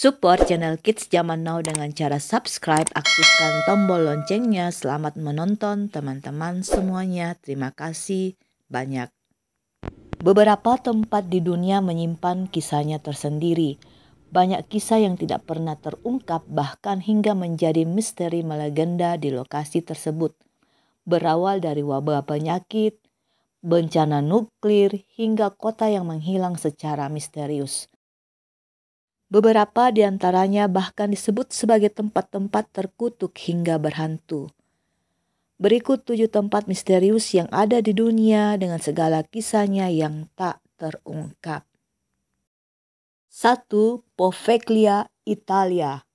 Support channel Kids Zaman Now dengan cara subscribe, aktifkan tombol loncengnya. Selamat menonton teman-teman semuanya. Terima kasih banyak. Beberapa tempat di dunia menyimpan kisahnya tersendiri. Banyak kisah yang tidak pernah terungkap bahkan hingga menjadi misteri melegenda di lokasi tersebut. Berawal dari wabah penyakit, bencana nuklir, hingga kota yang menghilang secara misterius. Beberapa di antaranya bahkan disebut sebagai tempat-tempat terkutuk hingga berhantu. Berikut 7 tempat misterius yang ada di dunia dengan segala kisahnya yang tak terungkap. 1. Poveglia, Italia.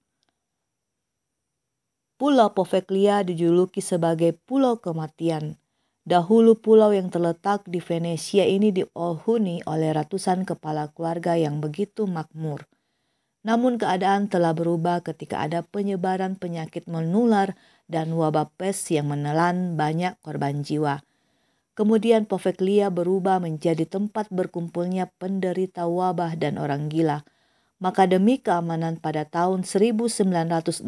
Pulau Poveglia dijuluki sebagai Pulau Kematian. Dahulu pulau yang terletak di Venesia ini dihuni oleh ratusan kepala keluarga yang begitu makmur. Namun keadaan telah berubah ketika ada penyebaran penyakit menular dan wabah pes yang menelan banyak korban jiwa. Kemudian Poveglia berubah menjadi tempat berkumpulnya penderita wabah dan orang gila. Maka demi keamanan pada tahun 1968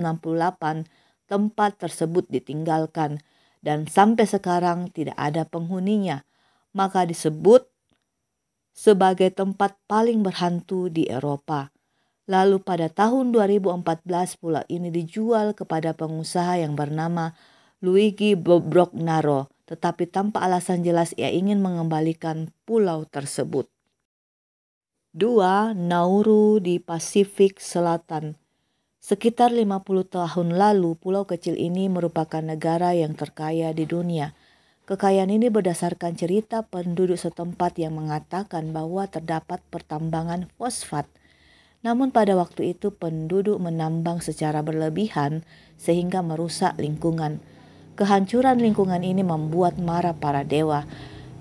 tempat tersebut ditinggalkan dan sampai sekarang tidak ada penghuninya. Maka disebut sebagai tempat paling berhantu di Eropa. Lalu pada tahun 2014 pulau ini dijual kepada pengusaha yang bernama Luigi Brognaro, tetapi tanpa alasan jelas ia ingin mengembalikan pulau tersebut. 2. Nauru di Pasifik Selatan. Sekitar 50 tahun lalu pulau kecil ini merupakan negara yang terkaya di dunia. Kekayaan ini berdasarkan cerita penduduk setempat yang mengatakan bahwa terdapat pertambangan fosfat. Namun pada waktu itu penduduk menambang secara berlebihan sehingga merusak lingkungan. Kehancuran lingkungan ini membuat marah para dewa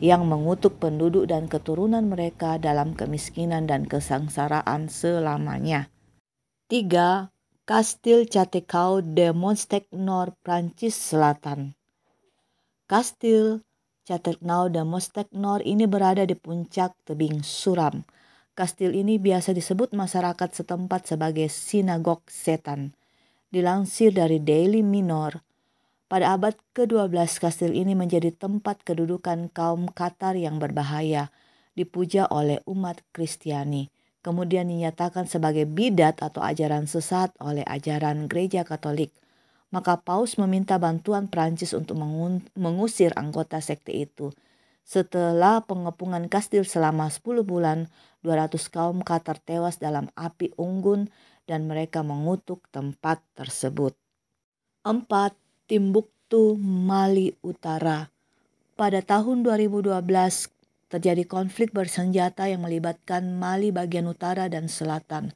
yang mengutuk penduduk dan keturunan mereka dalam kemiskinan dan kesengsaraan selamanya. 3. Kastil Château de Montaigne, Prancis Selatan. Kastil Château de Montaigne ini berada di puncak tebing suram. Kastil ini biasa disebut masyarakat setempat sebagai sinagog setan. Dilansir dari Daily Mirror, pada abad ke-12 kastil ini menjadi tempat kedudukan kaum Qatar yang berbahaya, dipuja oleh umat Kristiani. Kemudian dinyatakan sebagai bidat atau ajaran sesat oleh ajaran gereja Katolik. Maka Paus meminta bantuan Prancis untuk mengusir anggota sekte itu. Setelah pengepungan kastil selama 10 bulan, 200 kaum Qatar tewas dalam api unggun dan mereka mengutuk tempat tersebut. 4. Timbuktu, Mali Utara. Pada tahun 2012 terjadi konflik bersenjata yang melibatkan Mali bagian utara dan selatan.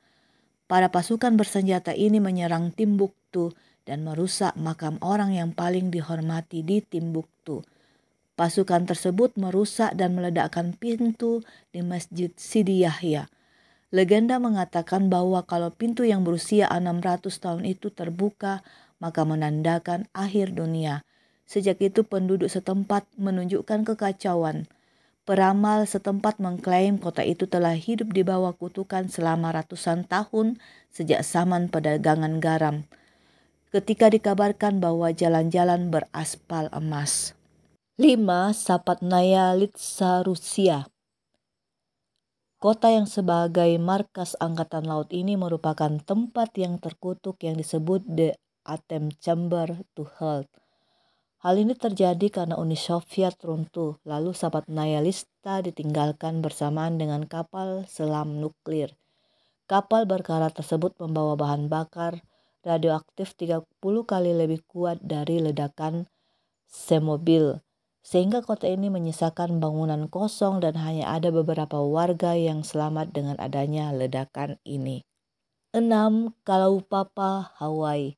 Para pasukan bersenjata ini menyerang Timbuktu dan merusak makam orang yang paling dihormati di Timbuktu. Pasukan tersebut merusak dan meledakkan pintu di Masjid Sidi Yahya. Legenda mengatakan bahwa kalau pintu yang berusia 600 tahun itu terbuka, maka menandakan akhir dunia. Sejak itu penduduk setempat menunjukkan kekacauan. Peramal setempat mengklaim kota itu telah hidup di bawah kutukan selama ratusan tahun sejak zaman perdagangan garam, ketika dikabarkan bahwa jalan-jalan beraspal emas. 5. Sapatnaya Litsa, Rusia. Kota yang sebagai markas angkatan laut ini merupakan tempat yang terkutuk yang disebut The Atom Chamber to Hell. Hal ini terjadi karena Uni Soviet runtuh, lalu Sapatnaya Litsa ditinggalkan bersamaan dengan kapal selam nuklir. Kapal berkarat tersebut membawa bahan bakar radioaktif 30 kali lebih kuat dari ledakan Chernobyl. Sehingga kota ini menyisakan bangunan kosong dan hanya ada beberapa warga yang selamat dengan adanya ledakan ini. 6. Kalaupapa, Hawaii.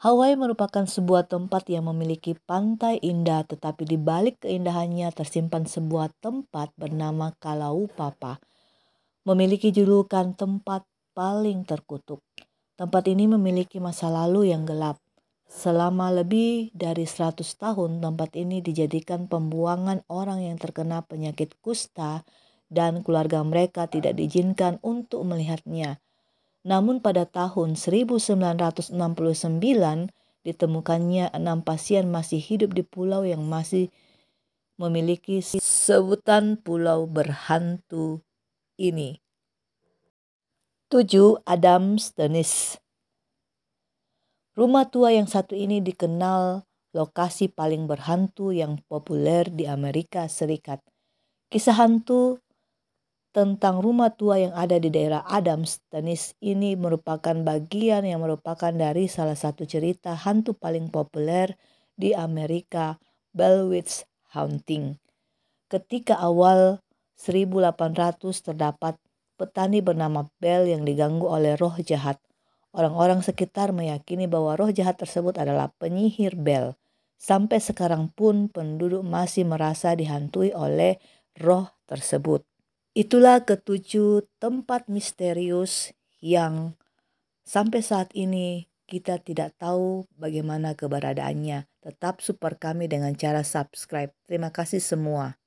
Hawaii merupakan sebuah tempat yang memiliki pantai indah, tetapi di balik keindahannya tersimpan sebuah tempat bernama Kalaupapa. Memiliki julukan tempat paling terkutuk. Tempat ini memiliki masa lalu yang gelap. Selama lebih dari 100 tahun, tempat ini dijadikan pembuangan orang yang terkena penyakit kusta dan keluarga mereka tidak diizinkan untuk melihatnya. Namun pada tahun 1969 ditemukannya 6 pasien masih hidup di pulau yang masih memiliki sebutan pulau berhantu ini. 7. Adams Dennis. Rumah tua yang satu ini dikenal lokasi paling berhantu yang populer di Amerika Serikat. Kisah hantu tentang rumah tua yang ada di daerah Adams Dennis ini merupakan bagian yang merupakan dari salah satu cerita hantu paling populer di Amerika, Blair Witch Haunting. Ketika awal 1800 terdapat petani bernama Bell yang diganggu oleh roh jahat. Orang-orang sekitar meyakini bahwa roh jahat tersebut adalah penyihir Bell. Sampai sekarang pun penduduk masih merasa dihantui oleh roh tersebut. Itulah ketujuh tempat misterius yang sampai saat ini kita tidak tahu bagaimana keberadaannya. Tetap support kami dengan cara subscribe. Terima kasih semua.